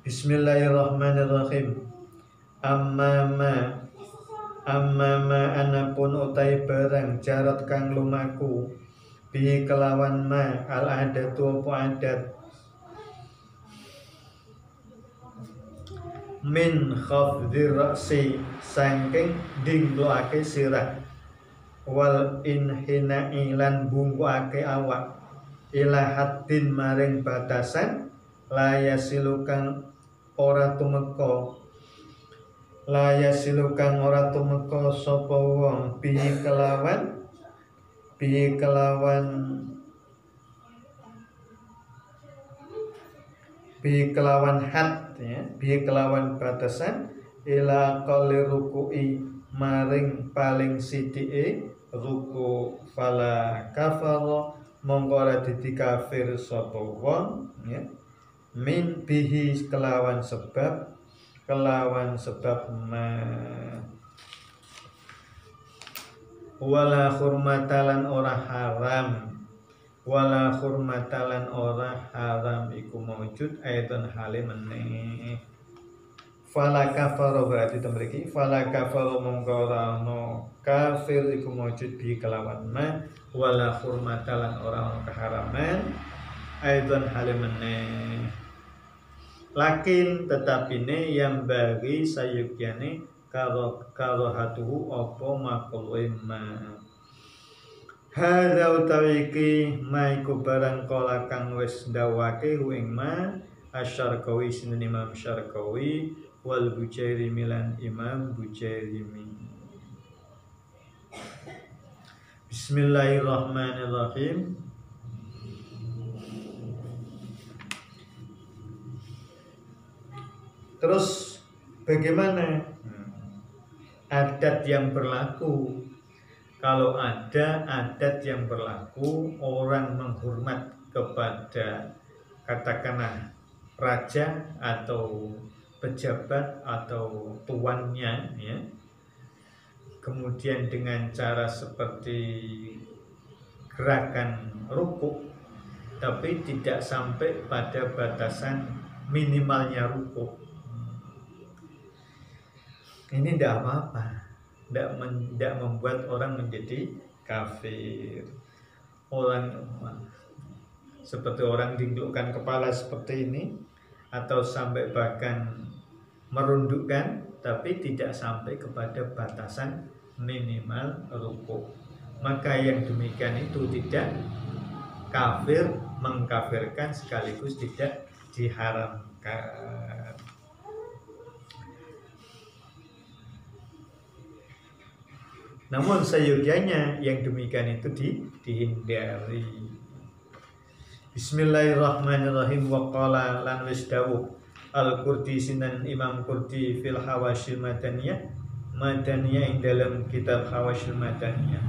Bismillahirrahmanirrahim. Amma anapun utai barang jarat kang lumaku bi kelawan ma al adatu apa adat min khafdhi ra'si saking dingloake sirah wal inhina'i lan bungkuake awak ila haddin maring batasan layasilukan ora tumeka sapa wong bi kelawan had ya, bi kelawan batasan ila qalli ruku'i maring paling sithike ruku fala kafara mongko ora dadi kafir sapa wong ya, min bihi kelawan sebab ma wala hurmatalan ora haram iku maujud aidan hale meneh. Fala kafara berarti temriki fala kafara mongko ora ono kafir iku maujud bi kelawan ma wala hurmatalan ora ono keharaman aidan hale meneh. Lakin tetapine yang bagi sayukyane karohatuhu opo makhluk ma hadza utawiki maiku barang kala kang wis ndawake hu ing ma asyarqawi sinen Imam Syarqawi wal Bujairi milan Imam Bujairimi. Bismillahirrahmanirrahim. Terus bagaimana adat yang berlaku? Kalau ada adat yang berlaku, orang menghormat kepada katakanlah raja atau pejabat atau tuannya ya. Kemudian dengan cara seperti gerakan rukuk tapi tidak sampai pada batasan minimalnya rukuk. Ini tidak apa-apa, tidak membuat orang menjadi kafir. Orang seperti orang dindukkan kepala seperti ini, atau sampai bahkan merundukkan, tapi tidak sampai kepada batasan minimal rukuk. Maka yang demikian itu tidak kafir, mengkafirkan sekaligus tidak diharamkan. Namun seyogyanya yang demikian itu dihindari. Bismillahirrahmanirrahim. Wa qala lan wis dawuh Al-Qurdi sinan Imam Qurdi fil Hawasyil Madaniyah ing dalam kitab Hawasyil Madaniyah.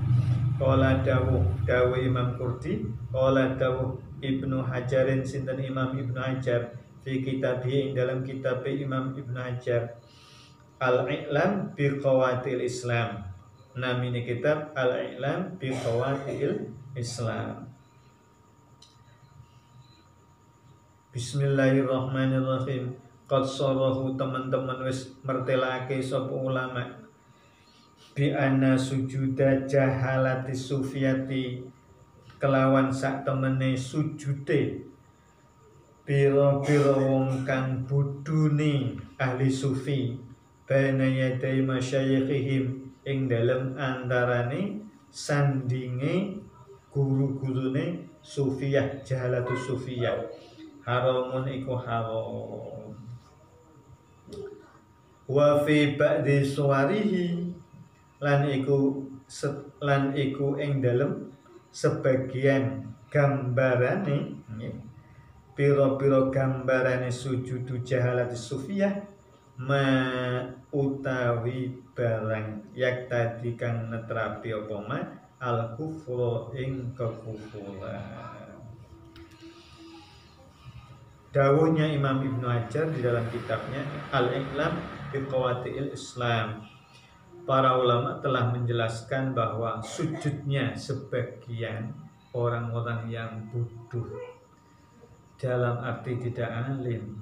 Qala dawuh Imam Qurdi, qala dawuh Ibnu Hajarin sinten Imam Ibnu Hajar fi kitabih ing dalam kitab Imam Ibnu Hajar Al-I'lam bi Qawatil Islam. Namanya kitab Al-I'lam bi Qawatil Islam. Bismillahirrahmanirrahim. Qad sarahu teman-teman wis mertelake sapa ulama bi anna sujuda jahalati sufiyati kelawan sak temene sujude pira-pira wong kang bodhone ahli sufi baina yadai masyayikhihim ing dalem antarane sandinge guru-gurune sufiyah, jahalatus sufiyah, haramun iku haram. Wa fi ba'di suwarihi lan iku ing dalem sebagian gambarane, pira-pira gambarane sujudu jahalatus sufiyah ma utawi barang yak tadi kang netrapi apa ma al kufru ing kekufuran. Dawuhnya Imam Ibnu Hajar di dalam kitabnya Al-I'lam bi Qawatil Islam. Para ulama telah menjelaskan bahwa sujudnya sebagian orang-orang yang bodoh, dalam arti tidak alim,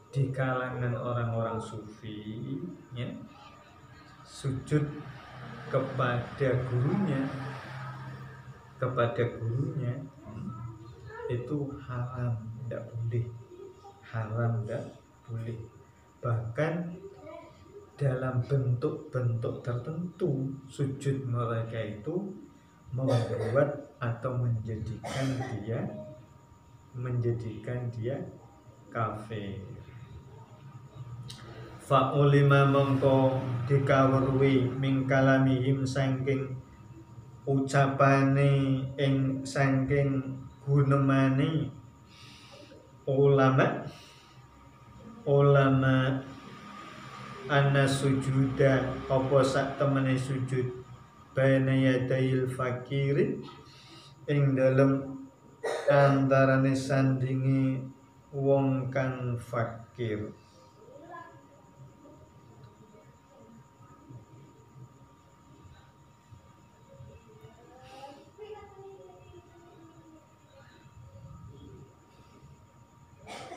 di kalangan orang-orang sufi, ya, sujud kepada gurunya itu haram, tidak boleh, haram, tidak boleh. Bahkan dalam bentuk-bentuk tertentu sujud mereka itu membuat atau menjadikan dia kafir. Fa'ulima mongko dikawruhi min kalamihim saking ucapane ing saking gunemane ulama anna sujuda apa sak temene sujud baina yadail fakiri ing dalem antarane sandingi wong kang fakir.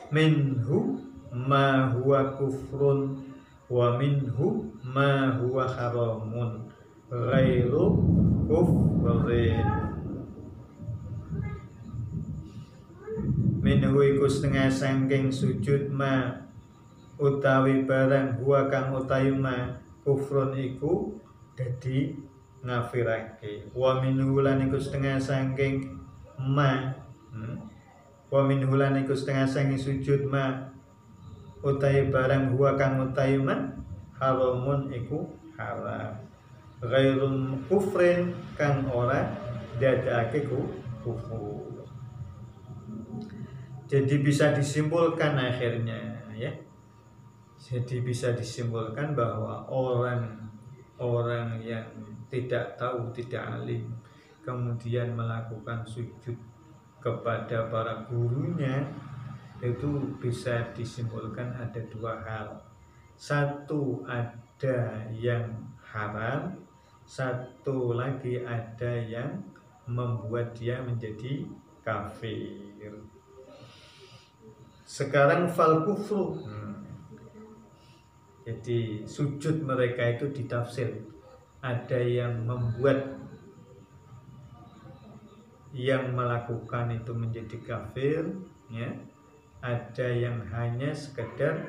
Minhu ma huwa kufrun wa minhu ma huwa haramun ghairu kufrin. Minhu iku setengah sangking sujud ma utawi barang huwa kang utawi ma kufrun iku dadi ngafirake. Wa minhu lan iku setengah sangking ma wa min hulan iku setengah sangi sujud ma utai barang huwa kang utai ma haramun iku haram ghairun kufrin kang ora dadake kufur. Jadi bisa disimpulkan akhirnya, ya, jadi bisa disimpulkan bahwa orang yang tidak tahu, tidak alim, kemudian melakukan sujud kepada para gurunya, itu bisa disimpulkan ada dua hal. Satu, ada yang haram, satu lagi ada yang membuat dia menjadi kafir. Sekarang fal kufru. Jadi sujud mereka itu ditafsir. Ada yang membuat yang melakukan itu menjadi kafir, ya. Ada yang hanya sekedar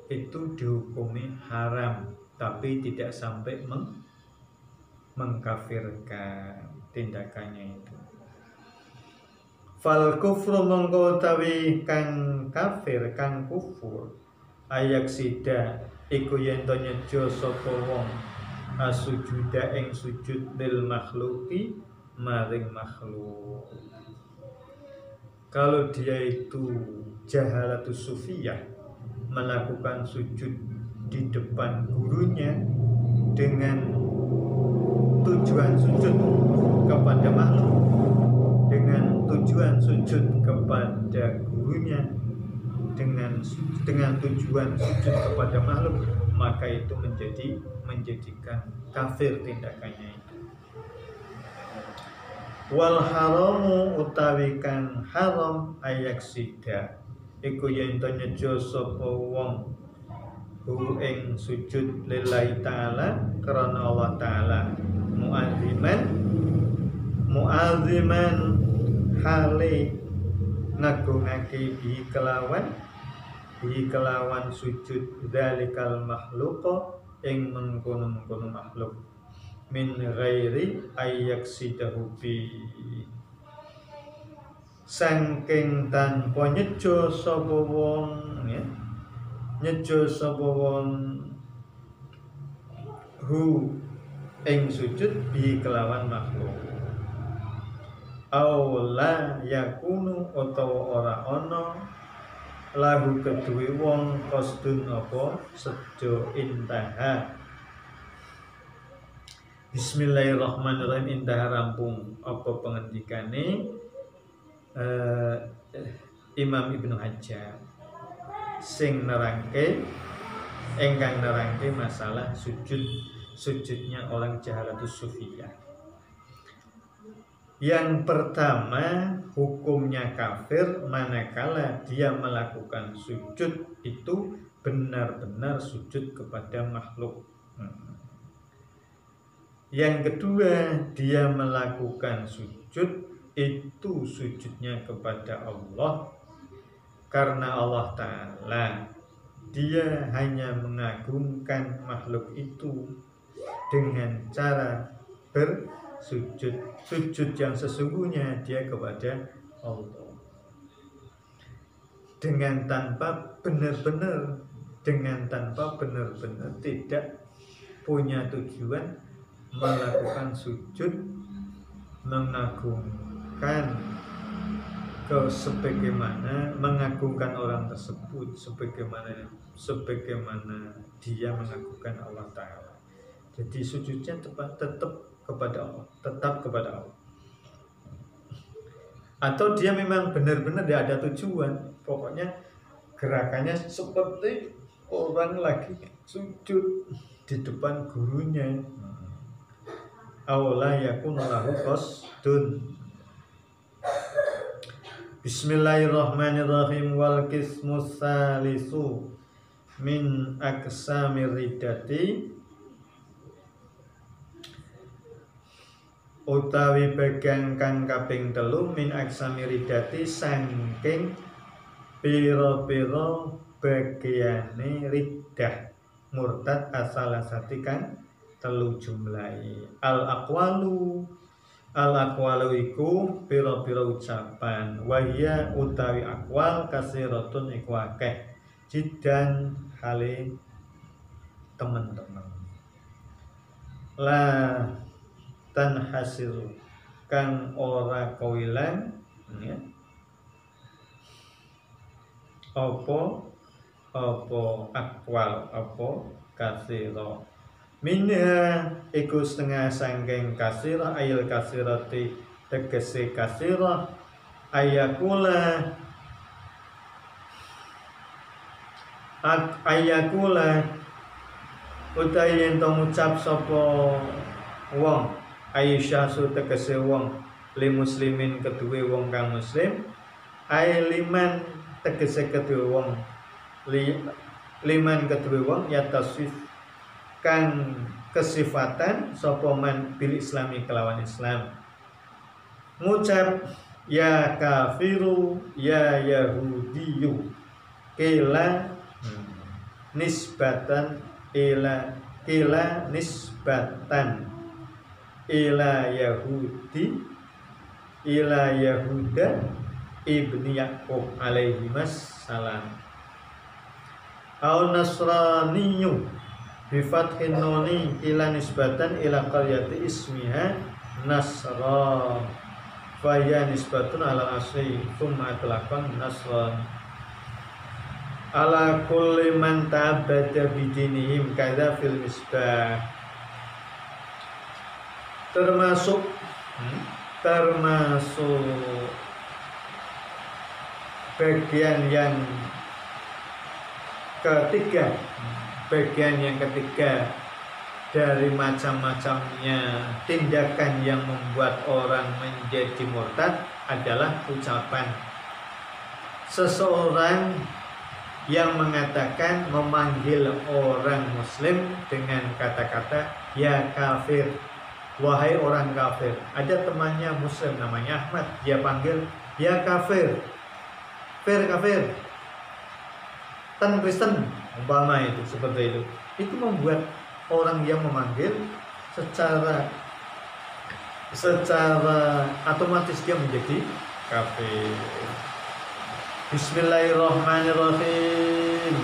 itu dihukumi haram, tapi tidak sampai mengkafirkan tindakannya itu. Fal kufru mongko utawi kang kafir, kang kufur, ayak sida iku yen to nyejo sapa wong asujuda ing sujud lil makhluki maring makhluk. Kalau dia itu jahalatus sufiyah, melakukan sujud di depan gurunya dengan tujuan sujud kepada makhluk, dengan tujuan sujud kepada gurunya, dengan tujuan sujud kepada makhluk, maka itu menjadikan kafir tindakannya itu. Wal haramu utawi kang haram ayak sida iku yen to nyejo sapa wong hu ing sujud lillahi ta'ala karena Allah ta'ala mu'aziman hale ngagungake bi kelawan sujud dalikal makhluqa ing mengkono-mengkono makhluk min ghairi ayyak sidahu bi saking tanpa nyejo sapa wong, ya, nyejo sapa wong hu ing sujud bi kelawan makhluk. Aula yakunu utawa ora ana lahu kedue wong qasdun apa sejo intaha. Bismillahirrahmanirrahim. Intaha rampung apa pengendikane Imam Ibnu Hajar sing nerangke engkang nerangke masalah sujudnya orang jahalatus sufiyah. Yang pertama, hukumnya kafir manakala dia melakukan sujud itu benar-benar sujud kepada makhluk. Yang kedua, dia melakukan sujud itu sujudnya kepada Allah karena Allah Ta'ala dia hanya mengagungkan makhluk itu dengan cara bersujud. Sujud yang sesungguhnya dia kepada Allah dengan tanpa benar-benar tidak punya tujuan melakukan sujud mengagungkan sebagaimana mengagungkan orang tersebut sebagaimana dia mengagungkan Allah Ta'ala. Jadi sujudnya tetap kepada Allah. Atau dia memang benar-benar tidak ada tujuan, pokoknya gerakannya seperti orang lagi sujud di depan gurunya. Aula yakunu lahu qasdun. Bismillahirrahmanirrahim. Wal qismus salisu min aqsamir riddati utawi bagian kang kaping 3 min aqsamir riddati saking pira-pira bagiane riddah murtad asalasati kang 3 jumlahi. Al aqwalu iku pira-pira ucapan, wahya utawi aqwal kasiratun iku akeh jidan hale teman-teman. La tanhasiru kang ora kawilan, ya, apa aqwal apa kasira. Minha iku setengah sangking kasirah ayil kasirati tegese kasirah ayakula utai yen to ngucap sapa wong ayyasyasu tegese wong li muslimin kedue wong kang muslim ai liman tegese kedue wong liman kedue wong ya tasif kang kesifatan sapa man bil islami kelawan Islam ngucap ya kafiru ya yahudiyu kila nisbatan ila nisbatan ila yahudi ila yahuda ibni Yaqub alaihi wassalam au nasraniyu bi fathin nuni ila nisbatan ila qaryati ismiha nasra fa ya nisbatun ala asli thumma atlaqan nasran ala kulli man ta'abbada bidinihim kadza fil misbah termasuk bagian yang ketiga dari macam-macamnya tindakan yang membuat orang menjadi murtad adalah ucapan seseorang yang mengatakan memanggil orang muslim dengan kata-kata ya kafir, wahai orang kafir. Ada temannya muslim namanya Ahmad, dia panggil ya kafir, kafir tan Kristen umpama itu seperti itu membuat orang yang memanggil secara otomatis dia menjadi kafir. Bismillahirrahmanirrahim.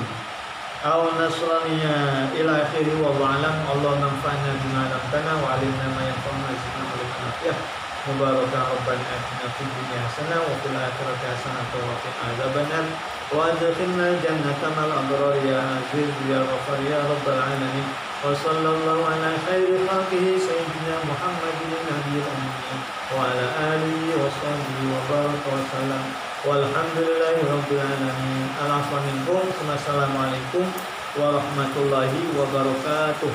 Au nasraniya ila akhiri wa alam Allah manfa'na bima 'allamtana wa 'allimna ma yanfa'una wa zidna ilman nafi'ah. Mubarakah rabbana atina fid dunya hasanah wa fil akhirati hasanah wa qina adzabannar wa adkhilna jannata ma'al abrar ya aziz ya ghafar ya rabbal alamin. Wa sallallahu ala khairi khalqihi sayyidina Muhammadin nabiyil ummi wa ala alihi wa sahbihi wa baraka wa sallam. Walhamdulillahi rabbil alamin. Assalamualaikum warahmatullahi wabarakatuh.